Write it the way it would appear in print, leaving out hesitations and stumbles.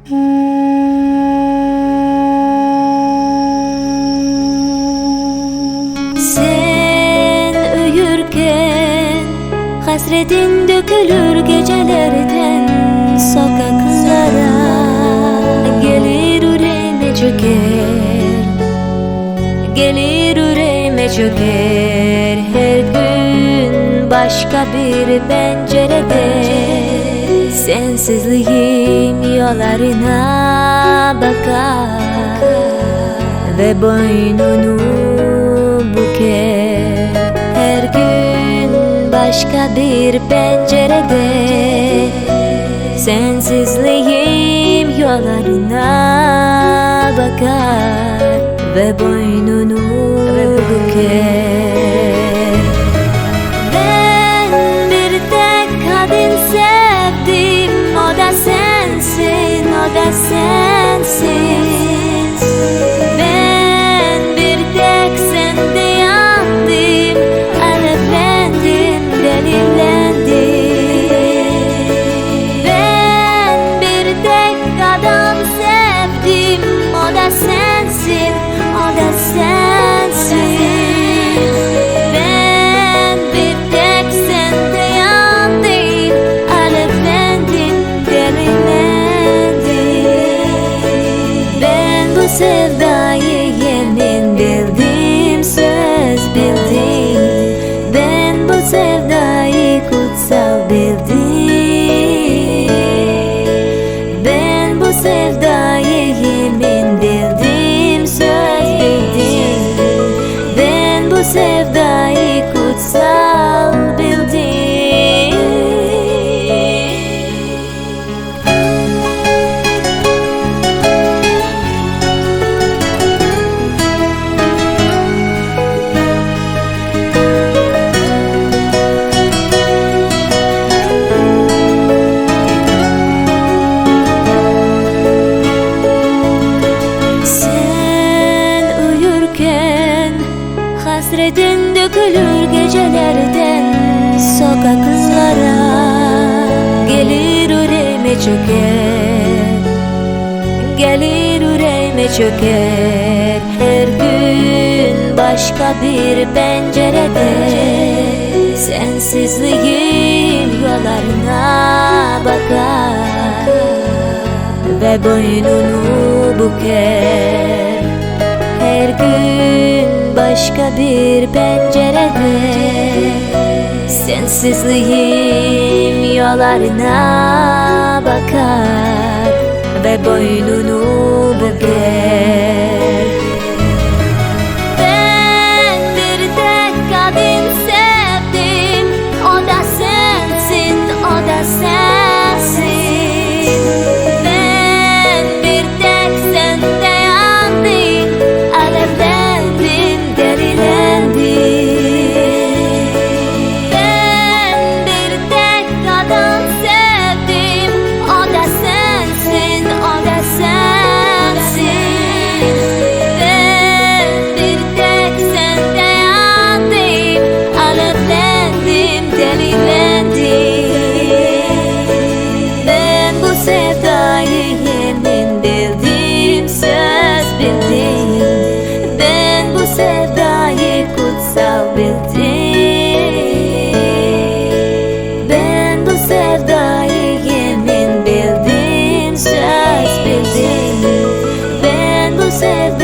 Sen uyurken hasretin dökülür gecelerden sokaklara, gelir yüreğime çöker, gelir yüreğime çöker. Her gün başka bir pencerede sensizliğim yollarına bakar ve boynunu büker. Her gün başka bir pencerede sensizliğim yollarına bakar ve boynunu büker. Ben bir tek kadın sevdim, o da sensin, o da sensin. Ben bir tek sende yandım, alevlendim, delilendim. Ben bir tek adam sevdim, o da sensin, o da sensin. Ben bir tek sende yandım, alevlendim, delilendim. Ben bu sevdayı yemin bildim, söz bildim. Ben bu sevdayı kutsal bildim. Ben bu sevdayı yemin bildim, söz bildim. Ben bu sevdayı kutsal bildim. Sen uyurken hasretin dökülür gecelerden sokaklara, gelir yüreğime çöker, gelir yüreğime çöker. Her gün başka bir pencerede sensizliğin yollarına bakar ve boynunu büker. Her gün başka bir pencerede sensizliğim yollarına bakar ve boynunu büker. Ben bir tek kadın sevdim, o da sensin, o da sensin. Ben bir tek sende yandım, alevlendim, delilendim. Ben bir tek adam sevdim, o da sensin, o da sensin. Ben bir tek sende yandım, alevlendim, delilendim. Ben bu sevdayı yemin bildim, söz bildim. Ben bu sevdayı kutsal bildim. Ben bu sevdayı yemin bildim, söz bildim. Ben bu sevdayı